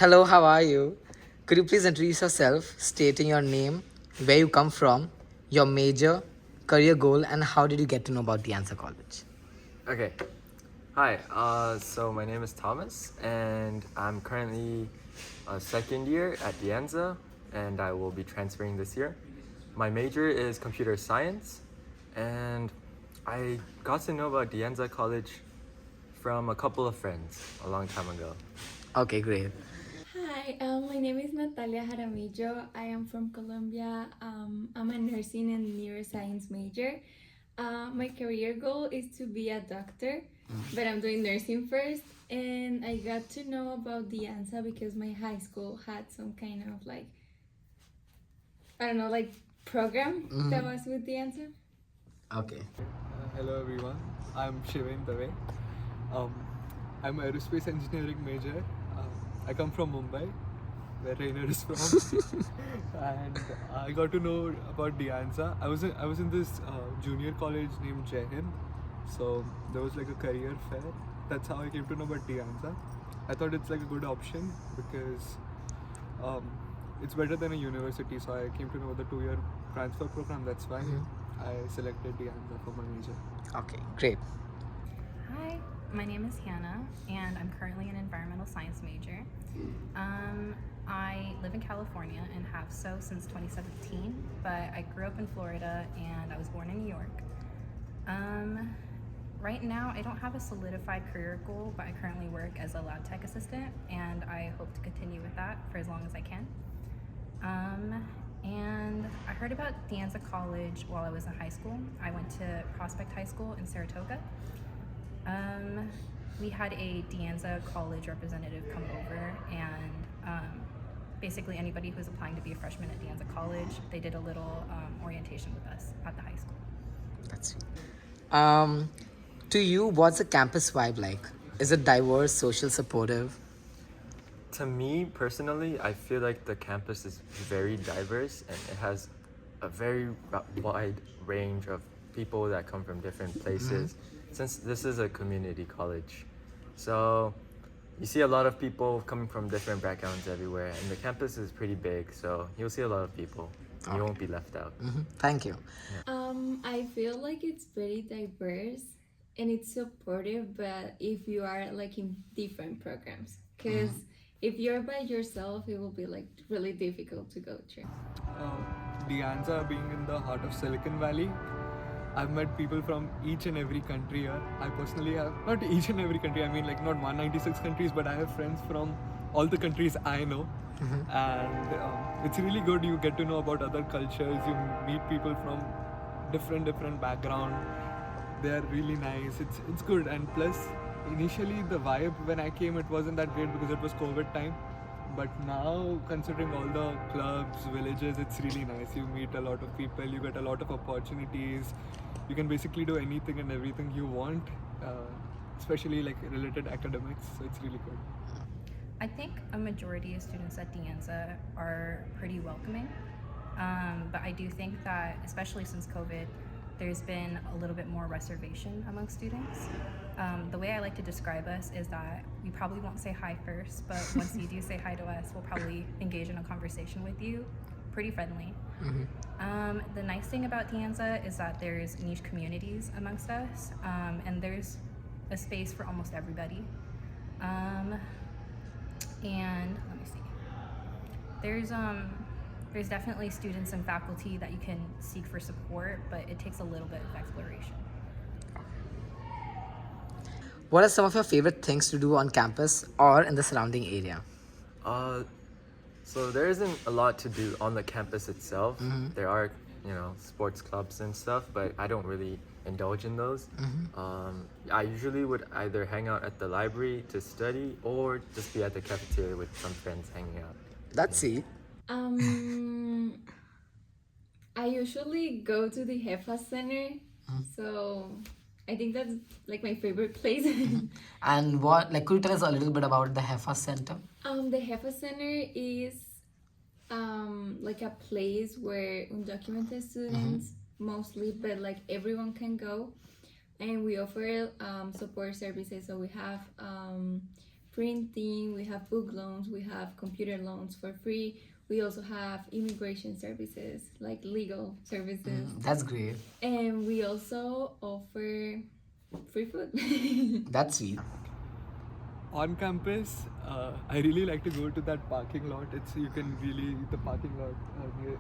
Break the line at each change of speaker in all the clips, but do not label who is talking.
Hello, how are you? Could you please introduce yourself, stating your name, where you come from, your major, career goal, and how did you get to know about the Anza College?
Okay. Hi. So my name is Thomas, and I'm currently a second year at the Anza, and I will be transferring this year. My major is computer science, and I got to know about the Anza College from a couple of friends a long time ago.
Okay, great.
Hi, my name is Natalia Jaramillo. I am from Colombia. I'm a nursing and neuroscience major. My career goal is to be a doctor, but I'm doing nursing first. And I got to know about the ANSA because my high school had some kind of I don't know, program that was with the ANSA.
Okay.
Hello everyone, I'm Shiven Dave. Um, I'm an aerospace engineering major. I come from Mumbai, where Rainer is from, and I got to know about Dianza. I was in this junior college named Jai Hind, so there was like a career fair. That's how I came to know about Dianza. I thought it's like a good option because um, it's better than a university. So I came to know the 2-year transfer program. That's why I selected Dianza for my major.
Okay, great.
Hi, my name is Hannah, and I'm currently an environmental science major. I live in California and have so since 2017, but I grew up in Florida and I was born in New York. Right now, I don't have a solidified career goal, but I currently work as a lab tech assistant, and I hope to continue with that for as long as I can. And I heard about the Anza College while I was in high school. I went to Prospect High School in Saratoga. We had a Anza College representative come over, and basically anybody who's applying to be a freshman at Anza College, they did a little orientation with us at the high school.
That's it. To you, what's the campus vibe like? Is it diverse, social, supportive?
To me personally, I feel like the campus is very diverse and it has a very wide range of people that come from different places. Since this is a community college, so you see a lot of people coming from different backgrounds everywhere, and the campus is pretty big, so you'll see a lot of people. And you won't be left out.
Thank you.
I feel like it's very diverse and it's supportive, but if you are like in different programs, because if you're by yourself, it will be like really difficult to go through.
Dianza being in the heart of Silicon Valley, I've met people from each and every country here. I personally have, not each and every country, I mean like not 196 countries, but I have friends from all the countries I know. And it's really good. You get to know about other cultures, you meet people from different background. They're really nice. It's good. And plus, initially the vibe when I came, it wasn't that great because it was COVID time. But now, considering all the clubs, villages, it's really nice. You meet a lot of people, you get a lot of opportunities. You can basically do anything and everything you want, especially like related academics. So it's really good.
I think a majority of students at Anza are pretty welcoming, but I do think that, especially since COVID, there's been a little bit more reservation among students. The way I like to describe us is that we probably won't say hi first, but once you do say hi to us, we'll probably engage in a conversation with you, pretty friendly. The nice thing about Anza is that there's niche communities amongst us, and there's a space for almost everybody. And let me see. There's definitely students and faculty that you can seek for support, but it takes a little bit of exploration.
What are some of your favorite things to do on campus or in the surrounding area?
So there isn't a lot to do on the campus itself. There are, sports clubs and stuff, but I don't really indulge in those. I usually would either hang out at the library to study or just be at the cafeteria with some friends hanging out.
That's it.
I usually go to the Hefa Center, so I think that's like my favorite place.
And what, like, could you tell us a little bit about the HEFA Center?
The Hefa Center is like a place where undocumented students mostly, but like everyone can go, and we offer support services. So we have printing, we have book loans, we have computer loans for free. We also have immigration services, like legal services.
That's great.
And we also offer free food.
That's sweet.
On campus, I really like to go to that parking lot. The parking lot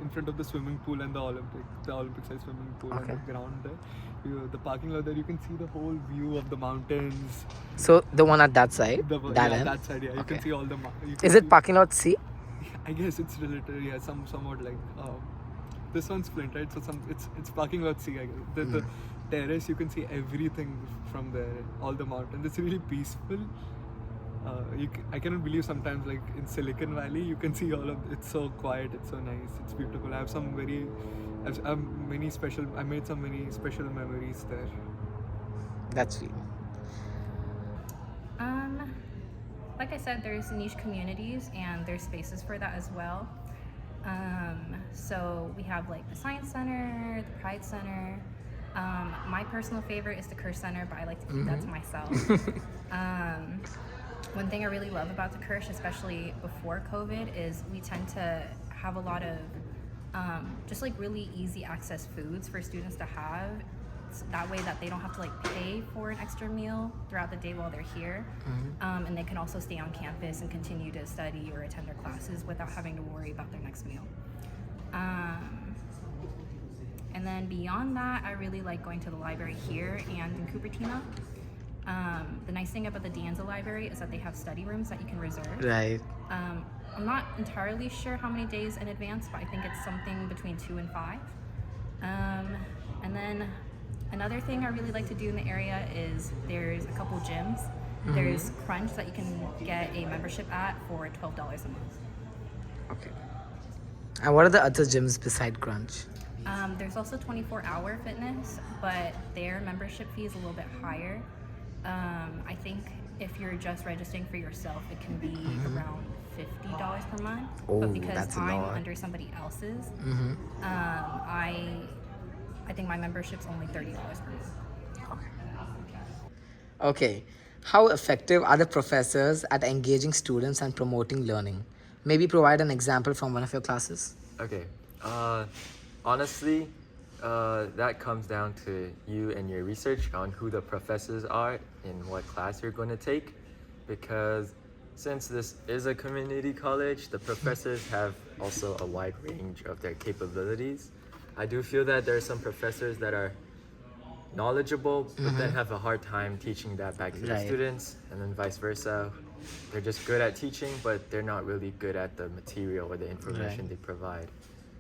in front of the swimming pool and the Olympic size swimming pool and
Okay.
the ground there. The parking lot there, you can see the whole view of the mountains.
So the one at that side, that end?
That side, yeah. You
Okay.
can see all the.
Is it parking lot C?
I guess it's related, yeah, somewhat like this one's Flint, right? So it's parking lot C, I guess. The terrace, you can see everything from there, all the mountains. It's really peaceful. I cannot believe sometimes, like in Silicon Valley, you can see all of it's so quiet, it's so nice, it's beautiful. I made some many special memories there.
That's sweet.
Like I said, there's niche communities and there's spaces for that as well. So we have like the Science Center, the Pride Center. My personal favorite is the Kirsch Center, but I like to keep that to myself. One thing I really love about the Kirsch, especially before COVID, is we tend to have a lot of just like really easy access foods for students to have. So that way that they don't have to like pay for an extra meal throughout the day while they're here. And they can also stay on campus and continue to study or attend their classes without having to worry about their next meal. And then beyond that, I really like going to the library here and in Cupertino. The nice thing about the De Anza library is that they have study rooms that you can reserve.
Right.
I'm not entirely sure how many days in advance, but I think it's something between 2 and 5. And then another thing I really like to do in the area is there's a couple gyms. There's Crunch that you can get a membership at for $12 a month.
Okay. And what are the other gyms beside Crunch?
There's also 24-hour fitness, but their membership fee is a little bit higher. I think if you're just registering for yourself, it can be around $50 per month.
Oh,
but because
that's a
I'm
lot.
under somebody else's, I think my membership's only $30 per month.
Okay. How effective are the professors at engaging students and promoting learning? Maybe provide an example from one of your classes.
Okay. Honestly, that comes down to you and your research on who the professors are in what class you're going to take. Because since this is a community college, the professors have also a wide range of their capabilities. I do feel that there are some professors that are knowledgeable, but then have a hard time teaching that back to the
Right.
students, and then vice versa. They're just good at teaching, but they're not really good at the material or the information they provide.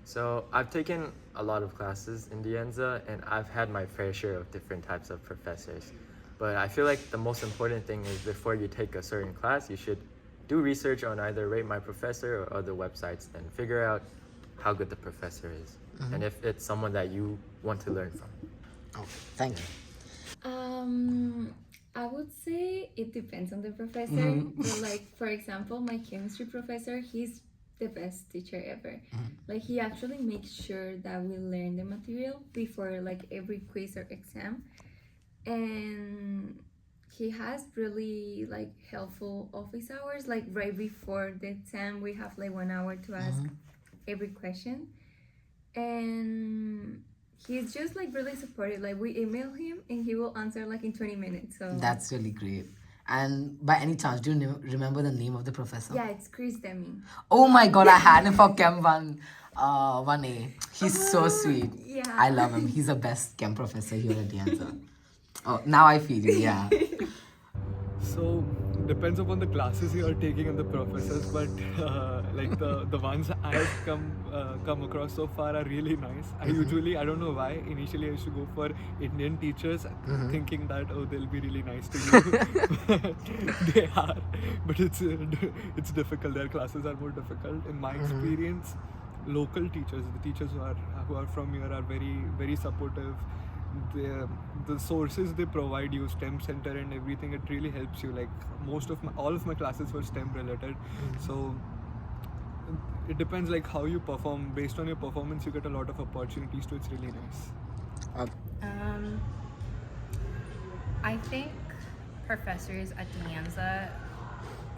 So I've taken a lot of classes in De Anza, and I've had my fair share of different types of professors. But I feel like the most important thing is before you take a certain class, you should do research on either Rate My Professor or other websites and figure out how good the professor is and if it's someone that you want to learn from.
Okay. Thank you.
I would say it depends on the professor. So like, for example, my chemistry professor, he's the best teacher ever. Like, he actually makes sure that we learn the material before like every quiz or exam. And he has really like helpful office hours. Like right before the exam, we have like 1 hour to ask every question. And he's just like really supportive. Like, we email him and he will answer like in 20 minutes. So
That's really great. And by any chance, do you remember the name of the professor?
yeah, it's Chris Deming.
Oh my god, I had him for Chem 1A. He's so sweet.
Yeah.
I love him. He's the best Chem professor here at De Anza. Oh, now I feel you, yeah.
So depends upon the classes you are taking and the professors, but like the ones I've come across so far are really nice. I don't know why, initially I used to go for Indian teachers thinking that they'll be really nice to you. They are, but it's difficult. Their classes are more difficult. In my experience, local teachers, the teachers who are from here are very, very supportive. The sources they provide you, STEM center and everything, it really helps you. Like all of my classes were STEM related, so it depends like how you perform. Based on your performance, you get a lot of opportunities too. It's really nice.
I think professors at De Anza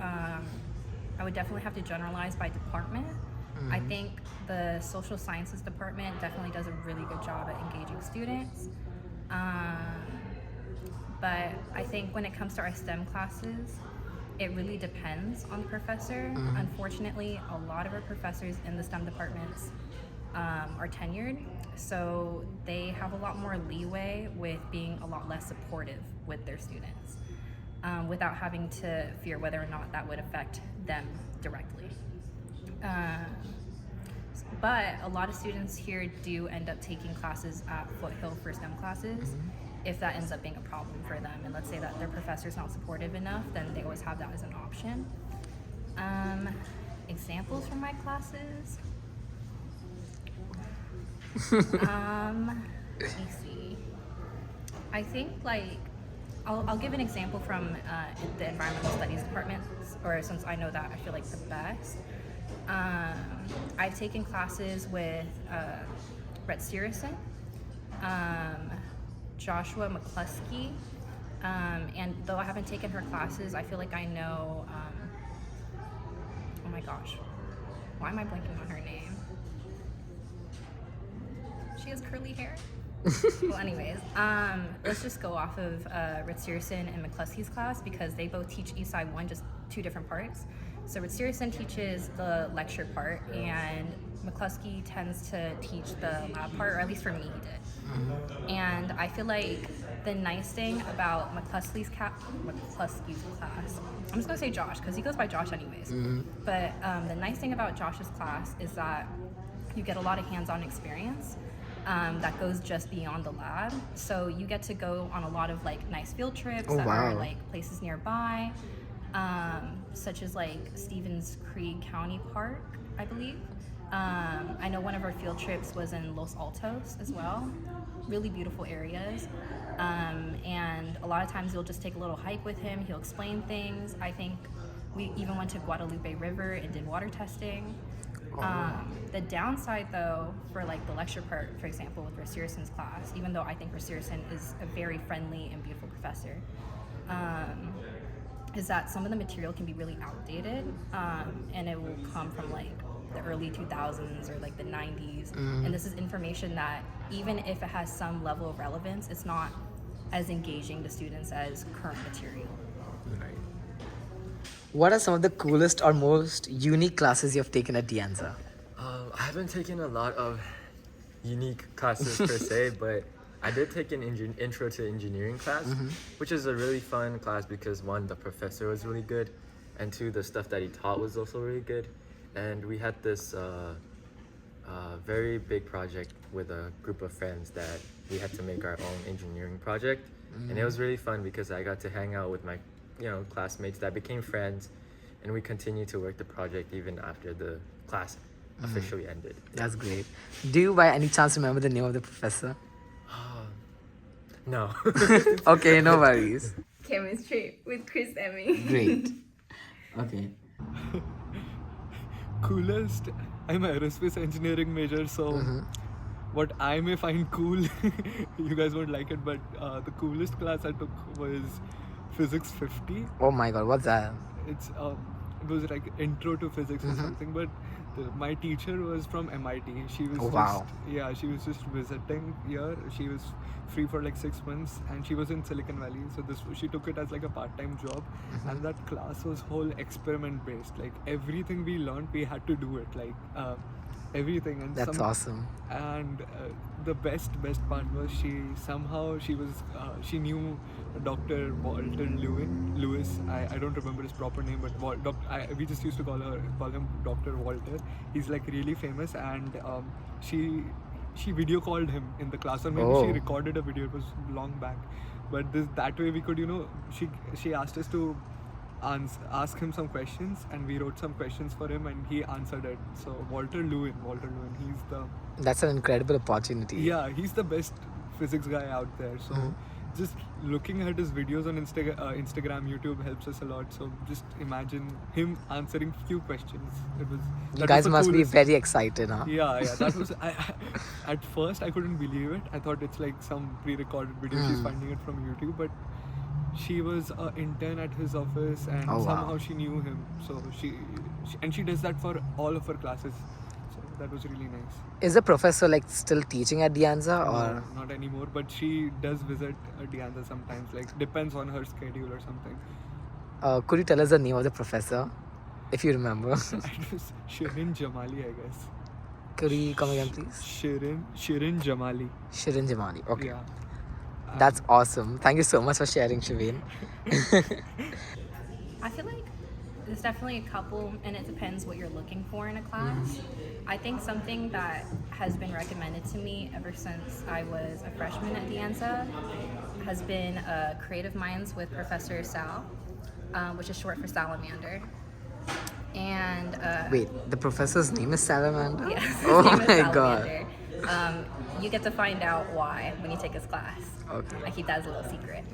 I would definitely have to generalize by department. I think the social sciences department definitely does a really good job at engaging students. But I think when it comes to our STEM classes, it really depends on the professor. Unfortunately, a lot of our professors in the STEM departments are tenured, so they have a lot more leeway with being a lot less supportive with their students, without having to fear whether or not that would affect them directly. But a lot of students here do end up taking classes at Foothill for STEM classes if that ends up being a problem for them. And let's say that their professor's not supportive enough, then they always have that as an option. Examples from my classes? Let me see. I think I'll give an example from the environmental studies department, or since I know that I feel like the best. I've taken classes with Brett Searson, Joshua McCluskey, and though I haven't taken her classes, I feel like I know, oh my gosh, why am I blanking on her name? She has curly hair. Well, anyways, let's just go off of Rich Searson and McCluskey's class because they both teach Eastside 1, just two different parts. So Rich Searson teaches the lecture part, and McCluskey tends to teach the lab part, or at least for me he did. And I feel like the nice thing about McCluskey's class, I'm just gonna say Josh because he goes by Josh anyways. But the nice thing about Josh's class is that you get a lot of hands-on experience. That goes just beyond the lab, so you get to go on a lot of like nice field trips that are like places nearby, such as like Stevens Creek County Park, I believe. I know one of our field trips was in Los Altos as well. Really beautiful areas, and a lot of times you'll just take a little hike with him. He'll explain things. I think we even went to Guadalupe River and did water testing. The downside though, for like the lecture part, for example, with Searson's class, even though I think Searson is a very friendly and beautiful professor, is that some of the material can be really outdated, and it will come from like the early 2000s or like the 90s, and this is information that even if it has some level of relevance, it's not as engaging to students as current material.
Right. What are some of the coolest or most unique classes you have taken at Anza?
I haven't taken a lot of unique classes per se, but I did take an intro to engineering class, which is a really fun class because one, the professor was really good, and two, the stuff that he taught was also really good. And we had this very big project with a group of friends that we had to make our own engineering project, and it was really fun because I got to hang out with my classmates that became friends, and we continued to work the project even after the class officially ended.
That's great. Do you by any chance remember the name of the professor?
No.
Okay, no worries.
Chemistry with Chris Emmy.
Great. Okay.
Coolest, I'm an aerospace engineering major, so what I may find cool, you guys won't like it, but the coolest class I took was Physics 50.
Oh my god, what's that?
It was like intro to physics or something, but my teacher was from MIT. She was she was just visiting here. She was free for like 6 months, and she was in Silicon Valley, so she took it as like a part-time job. And that class was whole experiment based. Like everything we learned, we had to do it, like everything. And
that's awesome.
And the best part was she knew Dr. Walter Lewis. I don't remember his proper name, but we just used to call him Dr. Walter. He's like really famous, and she video called him in the class, or maybe she recorded a video. It was long back, but that way we could, she asked us to ask him some questions, and we wrote some questions for him, and he answered it. So Walter Lewin,
that's an incredible opportunity.
Yeah, he's the best physics guy out there. So just looking at his videos on Instagram, YouTube helps us a lot. So just imagine him answering few questions.
You guys must be very excited, huh?
Yeah. That was. At first, I couldn't believe it. I thought it's like some pre-recorded video. She's finding it from YouTube, but she was an intern at his office, and
Oh, wow.
somehow she knew him. So she does that for all of her classes. So that was really nice.
Is the professor like still teaching at the Anza
No,
or?
not anymore, but she does visit Dianza sometimes. Like depends on her schedule or something.
Could you tell us the name of the professor, if you remember?
It was Shirin Jamali, I guess.
Could you come again, please?
Shirin Jamali.
Shirin Jamali. Okay.
Yeah.
That's awesome. Thank you so much for sharing, Shaveen.
I feel like there's definitely a couple, and it depends what you're looking for in a class. I think something that has been recommended to me ever since I was a freshman at Anza has been Creative Minds with Professor Sal, which is short for Salamander. And
Wait, the professor's name is Salamander?
yes, his
Oh
name is
my god.
Salamander. You get to find out why when you take his class.
Okay.
I keep that as a little secret.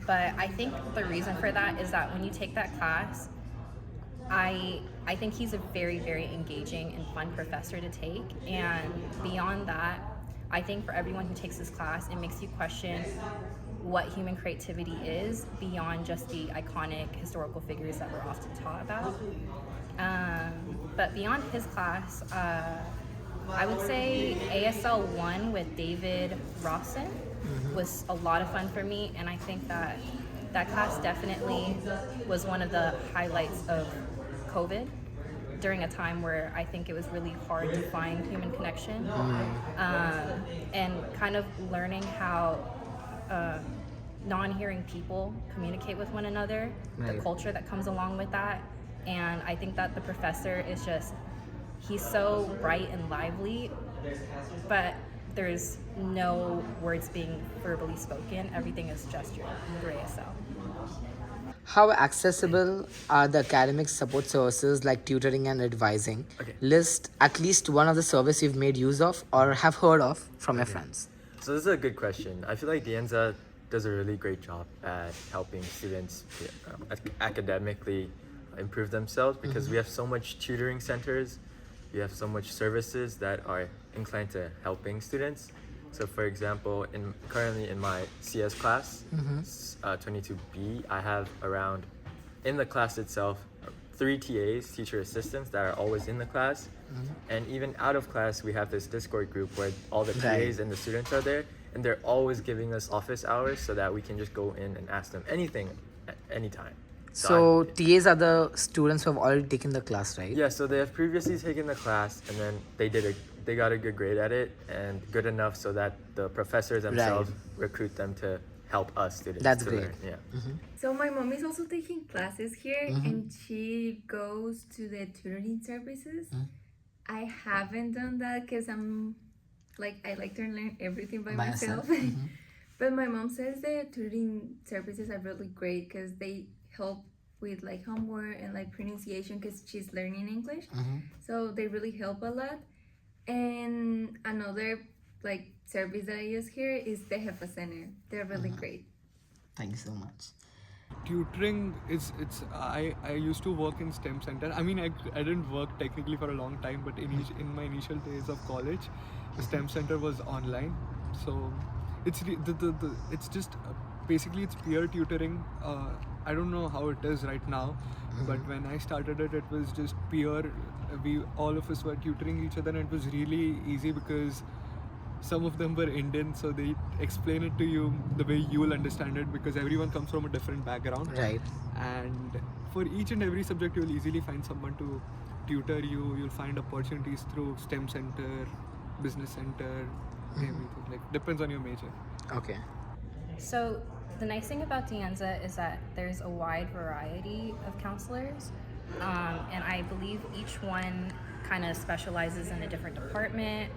But I think the reason for that is that when you take that class, I think he's a very, very engaging and fun professor to take. And beyond that, I think for everyone who takes this class, it makes you question what human creativity is beyond just the iconic historical figures that we're often taught about. But beyond his class, I would say ASL 1 with David Rawson was a lot of fun for me, and I think that class definitely was one of the highlights of COVID during a time where I think it was really hard to find human connection, and kind of learning how non-hearing people communicate with one another,
Right.
the culture that comes along with that. And I think that the professor is just, he's so bright and lively, but there's no words being verbally spoken. Everything is gesture through ASL.
How accessible are the academic support services like tutoring and advising?
Okay.
List at least one of the service you've made use of or have heard of from your friends.
So this is a good question. I feel like Anza does a really great job at helping students academically improve themselves because we have so much tutoring centers, we have so much services that are inclined to helping students. So for example, currently in my CS class, 22B, I have around, in the class itself, 3 TAs, teacher assistants, that are always in the class. And even out of class, we have this Discord group where all the
Right.
TAs and the students are there, and they're always giving us office hours so that we can just go in and ask them anything at any time.
So TAs are the students who have already taken the class, right?
Yeah, so they have previously taken the class, and then they got a good grade at it, and good enough so that the professors themselves recruit them to help us students.
That's
to
great.
learn. Yeah.
So my mom is also taking classes here, and she goes to the tutoring services. I haven't done that because I like to learn everything by myself. But my mom says the tutoring services are really great because they help with like homework and like pronunciation because she's learning English. So they really help a lot. And another like service that I use here is the Hefa Center. They're really great.
Thank you so much.
Tutoring I used to work in STEM center. I mean, I didn't work technically for a long time, but in my initial days of college, the STEM center was online. So it's it's just basically it's peer tutoring. I don't know how it is right now, but when I started it was just peer. We all of us were tutoring each other, and it was really easy because some of them were Indian, so they explain it to you the way you will understand it because everyone comes from a different background.
Right.
And for each and every subject, you'll easily find someone to tutor you. You'll find opportunities through STEM center, business center, everything. Like depends on your major.
Okay.
So the nice thing about Anza is that there's a wide variety of counselors, and I believe each one kind of specializes in a different department.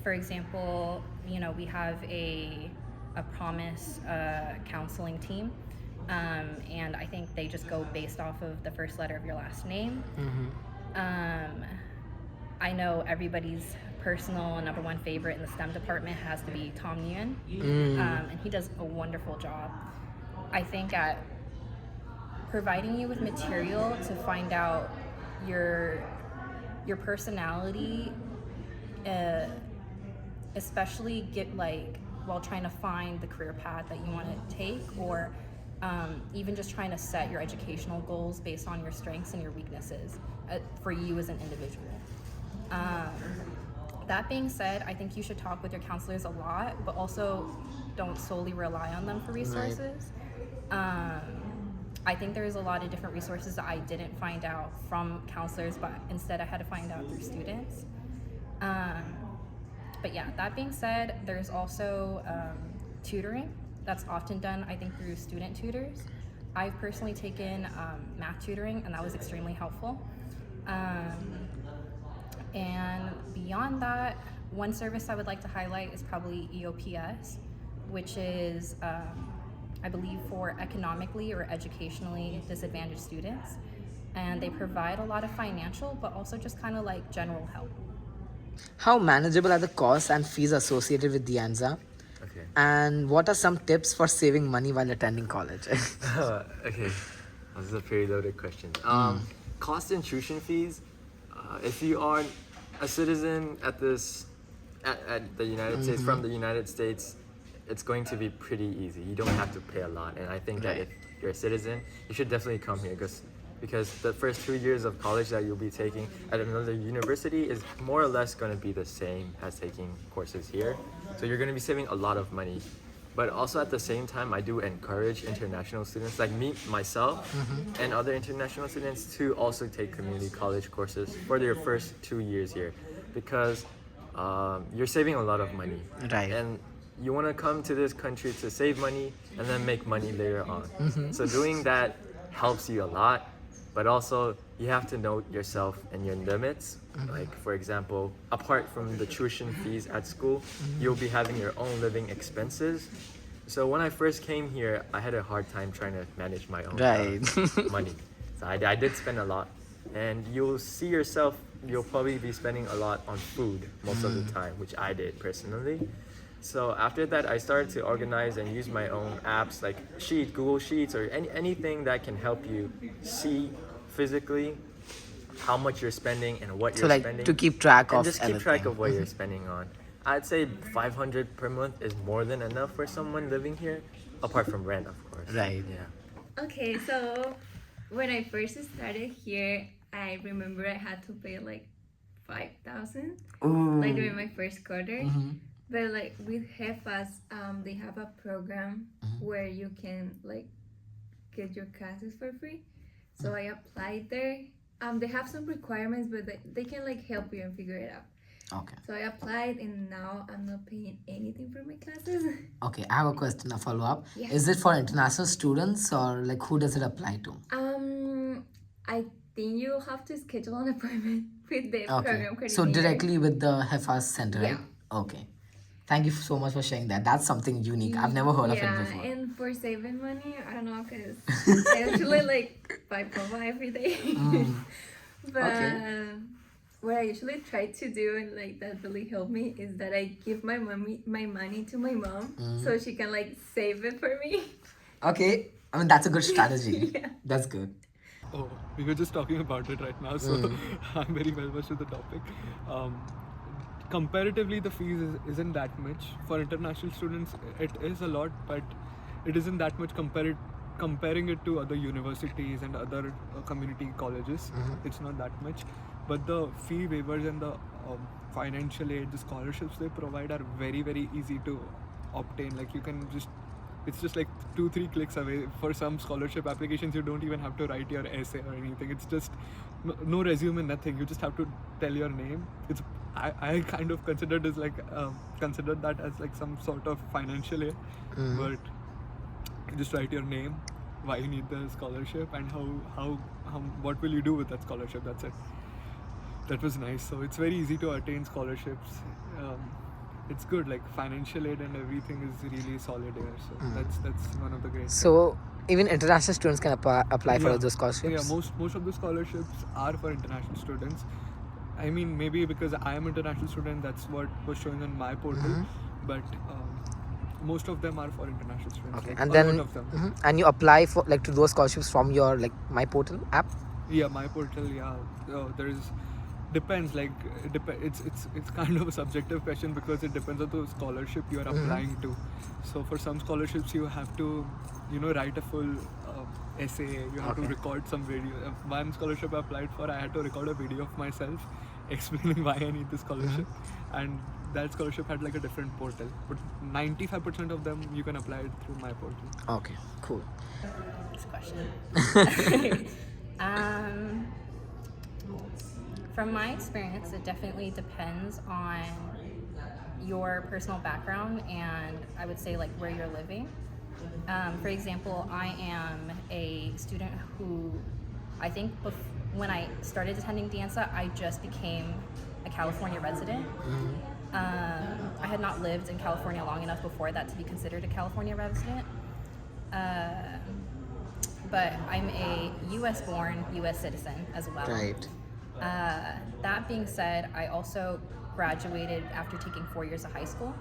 For example, we have a promise counseling team, and I think they just go based off of the first letter of your last name. I know everybody's personal number one favorite in the STEM department has to be Tom Nguyen, and he does a wonderful job, I think, at providing you with material to find out your personality, especially while trying to find the career path that you want to take, or even just trying to set your educational goals based on your strengths and your weaknesses for you as an individual. That being said, I think you should talk with your counselors a lot, but also don't solely rely on them for resources. I think there's a lot of different resources that I didn't find out from counselors, but instead I had to find out through students. But yeah, that being said, there's also tutoring that's often done, I think, through student tutors. I've personally taken math tutoring, and that was extremely helpful. And beyond that, one service I would like to highlight is probably EOPS, which is, I believe, for economically or educationally disadvantaged students. And they provide a lot of financial, but also just kind of like general help.
How manageable are the costs and fees associated with the Anza?
Okay.
And what are some tips for saving money while attending college?
Okay, this is a pretty loaded question. Cost and tuition fees. If you are a citizen at the United States, from the United States, it's going to be pretty easy. You don't have to pay a lot, and I think that if you're a citizen, you should definitely come here because the first 2 years of college that you'll be taking at another university is more or less going to be the same as taking courses here. So you're going to be saving a lot of money. But also at the same time, I do encourage international students like me, myself, and other international students to also take community college courses for their first 2 years here, because you're saving a lot of money.
Right.
And you want to come to this country to save money and then make money later on. So doing that helps you a lot, but also you have to know yourself and your limits. Like, for example, apart from the tuition fees at school, you'll be having your own living expenses. So when I first came here, I had a hard time trying to manage my own money. So I did spend a lot. And you'll see yourself, you'll probably be spending a lot on food most of the time, which I did personally. So after that, I started to organize and use my own apps like Google Sheets, or anything that can help you see physically how much you're spending and what you're spending.
To keep track
and
of
just keep
everything.
track of what you're spending on. I'd say 500 per month is more than enough for someone living here, apart from rent, of course.
Right.
Yeah.
Okay, so when I first started here, I remember I had to pay like 5,000, like during my first quarter. But like with HEFAS, they have a program where you can like get your classes for free. So I applied there. They have some requirements, but they can like help you and figure it out.
Okay.
So I applied, and now I'm not paying anything for my classes.
Okay, I have a question, a follow-up.
Yeah.
Is it for international students, or like who does it apply to?
I think you have to schedule an appointment with the
Okay.
program coordinator.
So directly with the HEFAS center, right?
Yeah.
Okay. Thank you so much for sharing that. That's something unique. I've never heard of it before.
Yeah, and for saving money, I don't know, because I usually like buy boba every day. But
Okay.
what I usually try to do, and like that really helped me, is that I give my money to my mom so she can like save it for me.
Okay. I mean, that's a good strategy.
Yeah.
That's good.
Oh, we were just talking about it right now, so I'm very well versed with the topic. Comparatively, the fees isn't that much. For international students, it is a lot, but it isn't that much comparing it to other universities and other community colleges. It's not that much. But the fee waivers and the financial aid, the scholarships they provide are very, very easy to obtain. Like you can it's just like 2-3 clicks away. For some scholarship applications, you don't even have to write your essay or anything. It's just no resume, nothing. You just have to tell your name. I kind of considered that as like some sort of financial aid, but you just write your name, why you need the scholarship, and how what will you do with that scholarship. That's it. That was nice. So it's very easy to attain scholarships. It's good, like financial aid and everything is really solid here. So that's one of the great.
So even international students can apply for those scholarships?
Yeah, most of the scholarships are for international students. I mean, maybe because I am an international student, that's what was showing on my portal. But most of them are for international students.
Okay.
Like
And
a
then
lot of them.
and you apply for like to those scholarships from your like My Portal app?
Yeah, my portal. Yeah, there is depends. Like it's kind of a subjective question because it depends on the scholarship you are applying to. So for some scholarships you have to, write a full essay. You have to
Okay.
record some video. One scholarship I applied for, I had to record a video of myself explaining why I need the scholarship, and that scholarship had like a different portal. But 95% of them you can apply it through my portal.
Okay, cool.
Next question. um, from my experience, it definitely depends on your personal background and I would say like where you're living. For example, I am a student who I think when I started attending Anza, I just became a California resident. I had not lived in California long enough before that to be considered a California resident. But I'm a US born, US citizen as well.
Right.
That being said, I also graduated after taking 4 years of high school.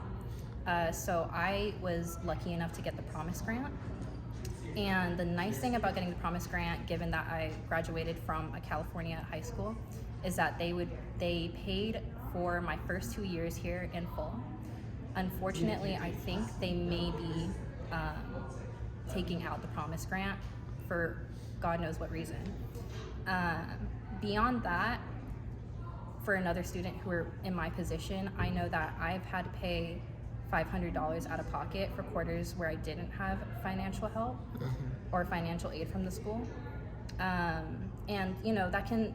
So I was lucky enough to get the Promise Grant. And the nice thing about getting the Promise Grant, given that I graduated from a California high school, is that they paid for my first 2 years here in full. Unfortunately, I think they may be taking out the Promise Grant for God knows what reason. Beyond that, for another student who are in my position, I know that I've had to pay $500 out of pocket for quarters where I didn't have financial help or financial aid from the school. And that can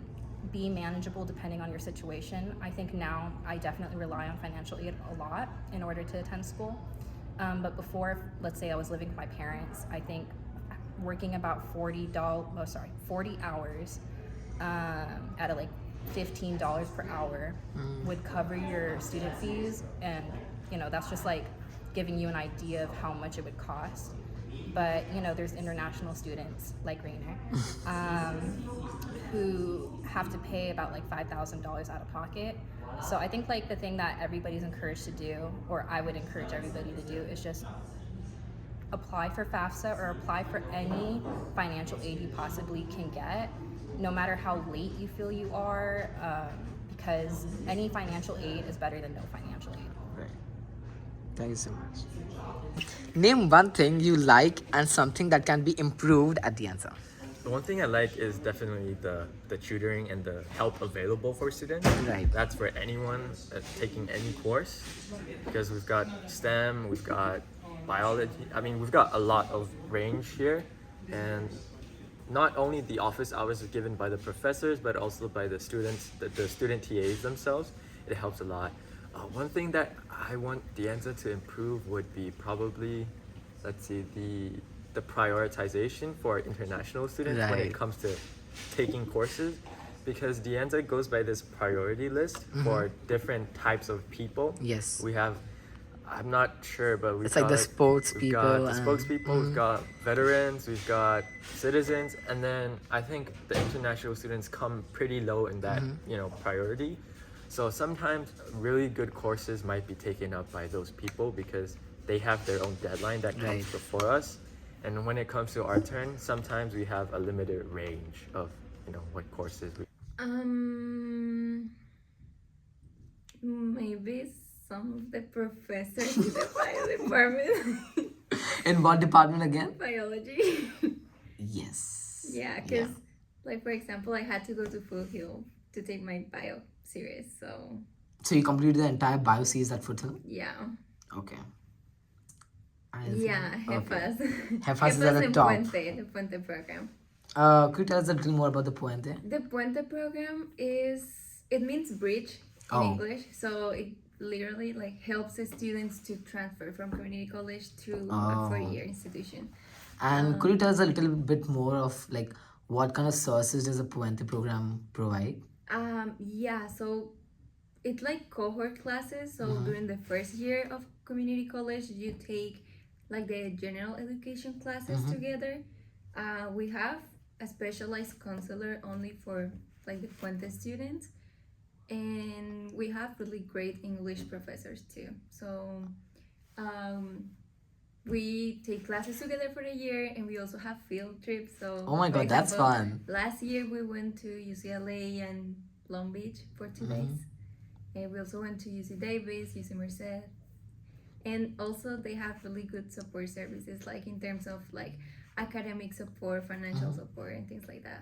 be manageable depending on your situation. I think now I definitely rely on financial aid a lot in order to attend school. But before, let's say I was living with my parents, I think working about 40 hours at a like $15 per hour would cover your student fees, and that's just like giving you an idea of how much it would cost. But there's international students like Rainer who have to pay about like $5,000 out of pocket. So I think like the thing that everybody's encouraged to do, or I would encourage everybody to do, is just apply for FAFSA or apply for any financial aid you possibly can get, no matter how late you feel you are, because any financial aid is better than no financial aid.
Right. Thank you so much. Name one thing you like and something that can be improved at the Anza.
The one thing I like is definitely the tutoring and the help available for students.
Right.
That's for anyone taking any course, because we've got STEM, we've got biology. I mean, we've got a lot of range here, and not only the office hours are given by the professors, but also by the students, the student TAs themselves. It helps a lot. One thing that I want the Anza to improve would be probably, let's see, the prioritization for international students when
Right.
it comes to taking courses, because the Anza goes by this priority list for different types of people.
Yes.
We have, I'm not sure, but we've
It's like the sports
we've got
people
the
and-
spokespeople, we've got veterans, we've got citizens, and then I think the international students come pretty low in that priority. So sometimes really good courses might be taken up by those people because they have their own deadline that comes
Right.
before us. And when it comes to our turn, sometimes we have a limited range of what courses we.
Maybe some of the professors in the bio department.
In what department again?
Biology.
Yes.
Yeah, because like for example, I had to go to Full Hill to take my bio series.
So you completed the entire bio series at Foothill?
Yeah.
Okay.
Yeah, Jefas.
Jefas is at the top.
The Puente program.
Could you tell us a little more about the Puente?
The Puente program it means bridge in
Oh.
English. So it literally like helps the students to transfer from community college to a
Oh.
4-year institution.
And could you tell us a little bit more of like what kind of services does the Puente program provide?
Yeah, so it's like cohort classes. So during the first year of community college, you take like the general education classes together. We have a specialized counselor only for like the Puente students, and we have really great English professors too. So we take classes together for a year, and we also have field trips. So
Oh my
for
God, that's
example,
fun.
Last year we went to UCLA and Long Beach for 2 days. And we also went to UC Davis, UC Merced. And also they have really good support services, like in terms of like academic support, financial support, and things like that.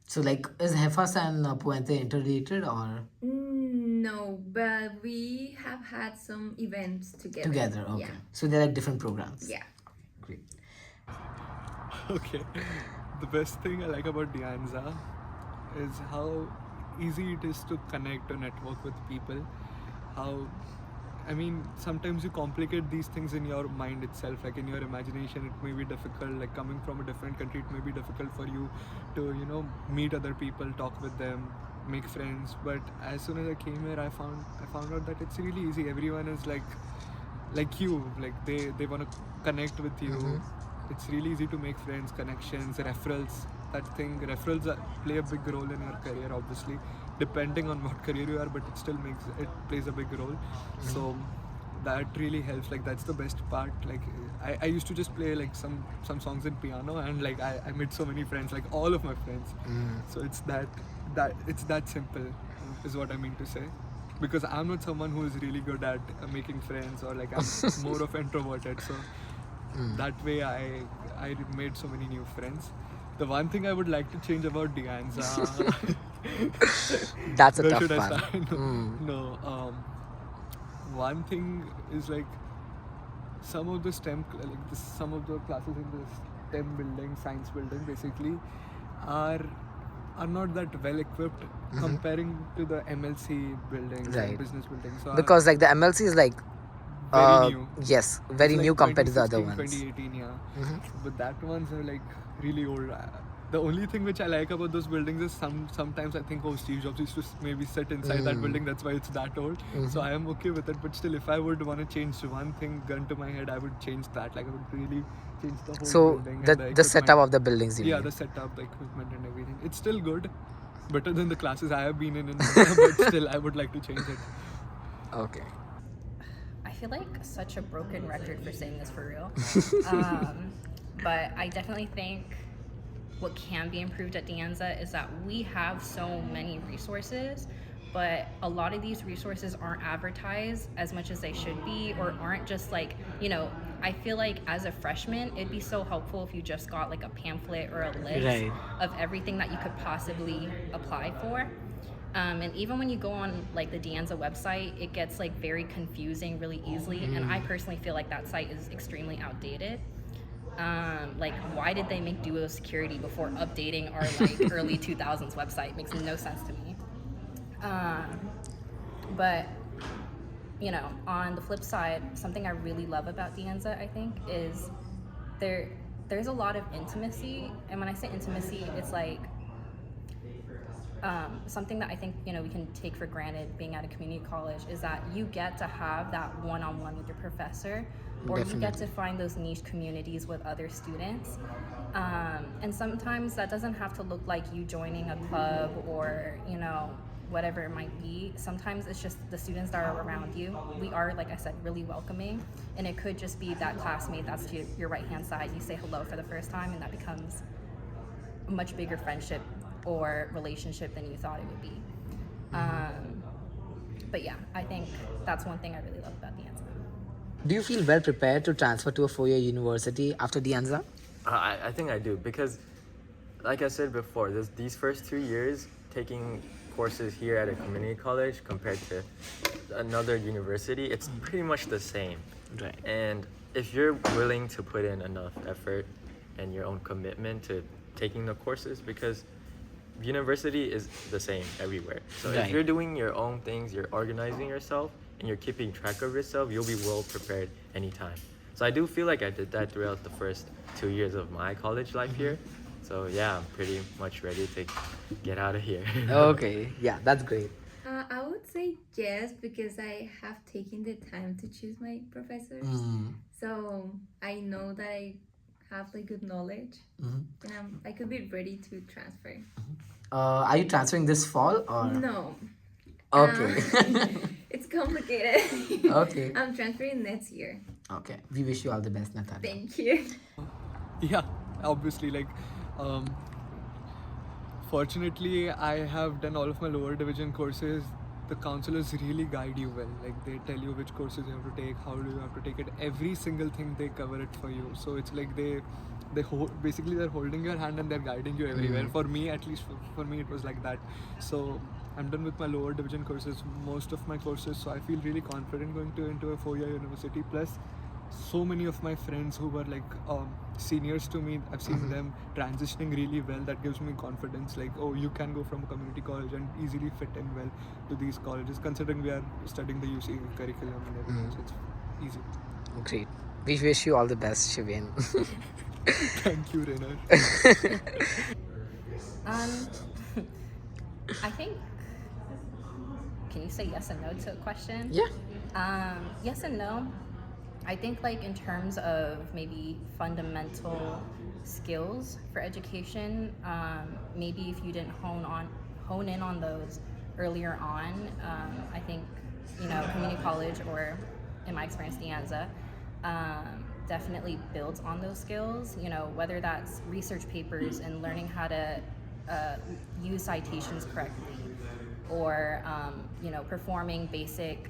So like, is Jefas and Puente interrelated or
No, but we have had some events together.
together? Okay.
Yeah.
So they're like different programs.
Yeah.
Great.
Okay. The best thing I like about the Anza is how easy it is to connect or network with people. I mean, sometimes you complicate these things in your mind itself, like in your imagination, it may be difficult, like coming from a different country, it may be difficult for you to, meet other people, talk with them, make friends. But as soon as I came here, I found out that it's really easy. Everyone is like you, like they want to connect with you. It's really easy to make friends, connections, referrals. Referrals play a big role in your career, obviously, depending on what career you are, but it plays a big role. So that really helps. Like that's the best part. Like I used to just play like some songs in piano, and like I made so many friends, like all of my friends. So it's that simple, is what I mean to say. Because I'm not someone who is really good at making friends, or like I'm more of introverted. So that way I made so many new friends. The one thing I would like to change about the Anza.
That's a
Where
tough
should I
one.
start? No. One thing is like some of the some of the classes in the STEM building, science building, basically, are not that well equipped comparing to the MLC buildings
Right.
and business buildings. So
Because like the MLC is like
very new.
Yes, very
It's
new
like
compared to the other
2016,
ones.
2018, yeah. But that ones are like really old. The only thing which I like about those buildings is sometimes I think, oh, Steve Jobs used to maybe sit inside that building, that's why it's that old. So I am okay with it. But still, if I would want to change one thing, gun to my head, I would change that. Like I would really change the whole
So
building.
the
and
the setup
equipment.
of the buildings, you
Yeah,
mean?
the setup, the equipment and everything. It's still good. Better than the classes I have been in but still I would like to change it.
Okay.
I feel like such a broken record for saying this for real. But I definitely think what can be improved at Anza is that we have so many resources, but a lot of these resources aren't advertised as much as they should be, or aren't just like, I feel like as a freshman, it'd be so helpful if you just got like a pamphlet or a list
Right.
of everything that you could possibly apply for. And even when you go on like the Anza website, it gets like very confusing really easily. And I personally feel like that site is extremely outdated. Like, why did they make duo security before updating our like early 2000s website? Makes no sense to me. But on the flip side, something I really love about Anza, I think, is there's a lot of intimacy. And when I say intimacy, it's like something that I think we can take for granted being at a community college is that you get to have that one-on-one with your professor, or you get to find those niche communities with other students. And sometimes that doesn't have to look like you joining a club or whatever it might be. Sometimes it's just the students that are around you. We are, like I said, really welcoming, and it could just be that classmate that's to your right hand side. You say hello for the first time, and that becomes a much bigger friendship or relationship than you thought it would be. But yeah, I think that's one thing I really love about the Anza.
Do you feel well prepared to transfer to a 4-year university after the Anza?
I think I do, because like I said before, these first 2 years taking courses here at a community college compared to another university, it's pretty much the same.
Right.
And if you're willing to put in enough effort and your own commitment to taking the courses, because university is the same everywhere. So
Right.
if you're doing your own things, you're organizing yourself, and you're keeping track of yourself, you'll be well prepared anytime. So I do feel like I did that throughout the first 2 years of my college life here. So yeah, I'm pretty much ready to get out of here.
Okay, yeah, that's great.
I would say yes, because I have taken the time to choose my professors. So I know that I have like good knowledge, and I could be ready to transfer.
Are you transferring this fall or?
No.
Okay.
It's complicated.
Okay.
I'm transferring next year.
Okay. We wish you all the best, Natalia.
Thank you.
Yeah, obviously, like fortunately, I have done all of my lower division courses. The counselors really guide you well. Like they tell you which courses you have to take, how do you have to take it. Every single thing they cover it for you. So it's like basically they're holding your hand and they're guiding you everywhere. For me, at least for me, it was like that. So I'm done with my lower division courses, most of my courses. So I feel really confident going into a 4-year university. Plus, so many of my friends who were like seniors to me, I've seen them transitioning really well. That gives me confidence, like, oh, you can go from a community college and easily fit in well to these colleges, considering we are studying the UC curriculum and everything. So it's easy.
Great. We wish you all the best, Shivin.
Thank you, Renar.
I think, can you say yes and no to a question?
Yeah.
Yes and no. I think like in terms of maybe fundamental skills for education, maybe if you didn't hone in on those earlier on, I think, community college, or in my experience, the Anza, definitely builds on those skills, whether that's research papers and learning how to use citations correctly, or, performing basic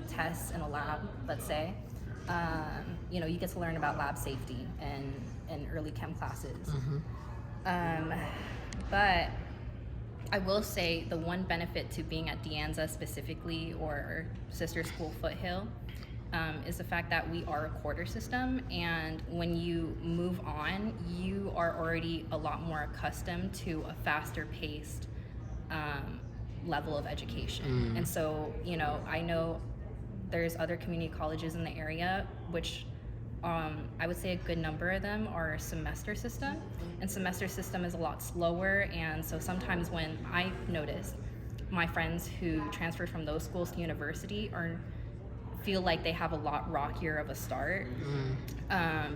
tests in a lab, let's say. You get to learn about lab safety in early chem classes. But I will say the one benefit to being at De Anza specifically, or sister school Foothill, is the fact that we are a quarter system, and when you move on, you are already a lot more accustomed to a faster paced level of education. And so, I know there's other community colleges in the area, which I would say a good number of them are semester system, and semester system is a lot slower. And so sometimes when I notice my friends who transfer from those schools to university feel like they have a lot rockier of a start,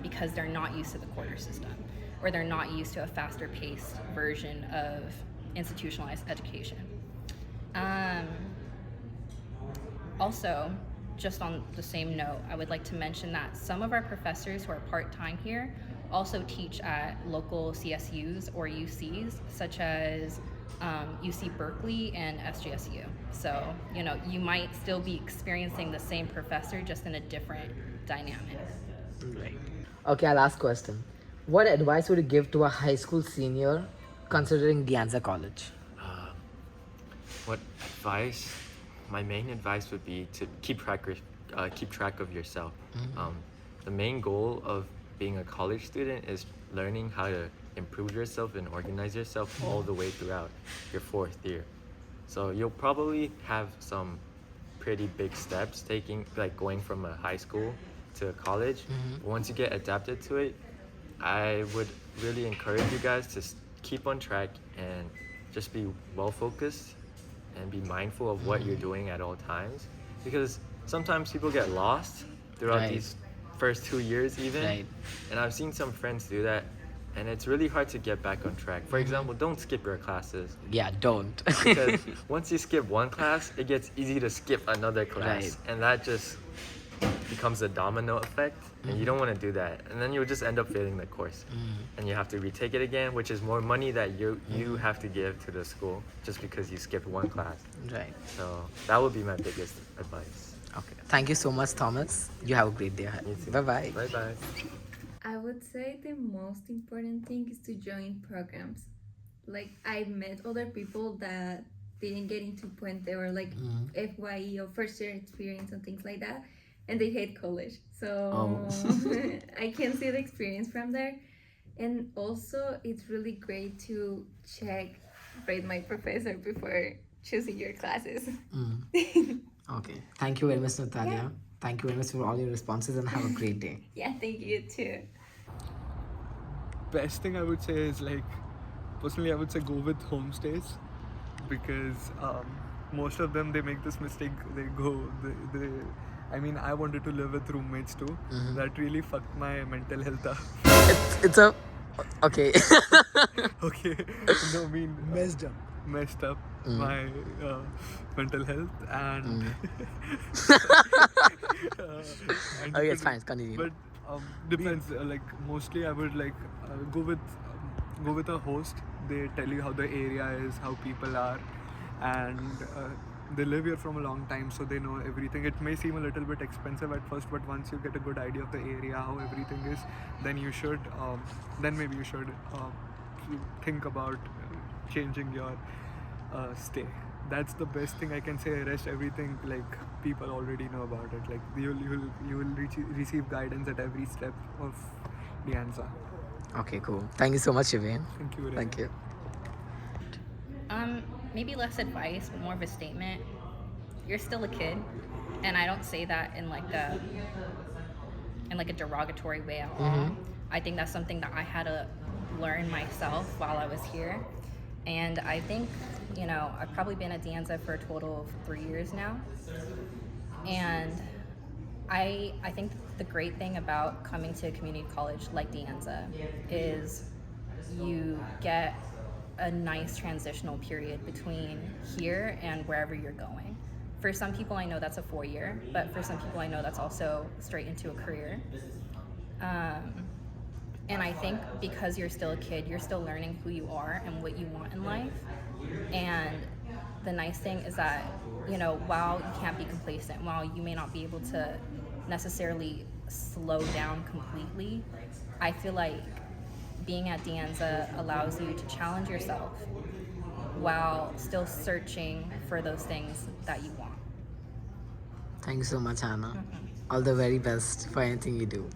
because they're not used to the quarter system, or they're not used to a faster paced version of institutionalized education. Also, just on the same note, I would like to mention that some of our professors who are part-time here also teach at local CSUs or UCs, such as UC Berkeley and SJSU. So, you might still be experiencing the same professor, just in a different dynamic.
Right. Okay, our last question. What advice would you give to a high school senior considering Anza College?
What advice? My main advice would be to keep track of yourself. The main goal of being a college student is learning how to improve yourself and organize yourself all the way throughout your 4th year. So you'll probably have some pretty big steps going from a high school to a college. But once you get adapted to it, I would really encourage you guys to keep on track and just be well focused and be mindful of what you're doing at all times, because sometimes people get lost throughout these first 2 years even. And I've seen some friends do that, and it's really hard to get back on track. For example, don't skip your classes.
Yeah, don't.
Because once you skip one class, it gets easy to skip another class, and that just becomes a domino effect, and you don't want to do that, and then you'll just end up failing the course, and you have to retake it again, which is more money that you have to give to the school just because you skipped one class.
Right.
So that would be my biggest advice.
Okay. Thank you so much, Thomas. You have a great day ahead. Bye-bye.
Bye-bye.
I would say the most important thing is to join programs. Like, I met other people that didn't get into Puente, or like FYE or first year experience and things like that, and they hate college. So I can see the experience from there. And also, it's really great to rate my professor before choosing your classes.
Okay. Thank you very much, Natalia. Yeah. Thank you very much for all your responses, and have a great day.
Yeah, thank you too.
Best thing I would say is, like, personally, I would say go with homestays, because most of them, they make this mistake. I wanted to live with roommates too. That really fucked my mental health up.
Okay.
Okay. No, I mean, messed up my mental health, and
okay, it's fine. Continue.
But Depends. Like mostly, I would like go with a host. They tell you how the area is, how people are, and they live here from a long time, so they know everything. It may seem a little bit expensive at first, but once you get a good idea of the area, how everything is, then you should, then maybe you should think about changing your stay. That's the best thing I can say. Rest everything, like, people already know about it. Like you will receive guidance at every step of the Anza.
Okay, cool. Thank you so much, Shivain.
Thank you very
Thank you.
Maybe less advice, but more of a statement. You're still a kid, and I don't say that in like a derogatory way at all. I think that's something that I had to learn myself while I was here, and I think, you know, I've probably been at Anza for a total of 3 years now, and I think the great thing about coming to a community college like Anza is you get a nice transitional period between here and wherever you're going. For some people, I know that's a 4-year, but for some people, I know that's also straight into a career. And I think because you're still a kid, you're still learning who you are and what you want in life. And the nice thing is that, you know, while you can't be complacent, while you may not be able to necessarily slow down completely, I feel like being at Anza allows you to challenge yourself while still searching for those things that you want.
Thank you so much, Hannah. All the very best for anything you do.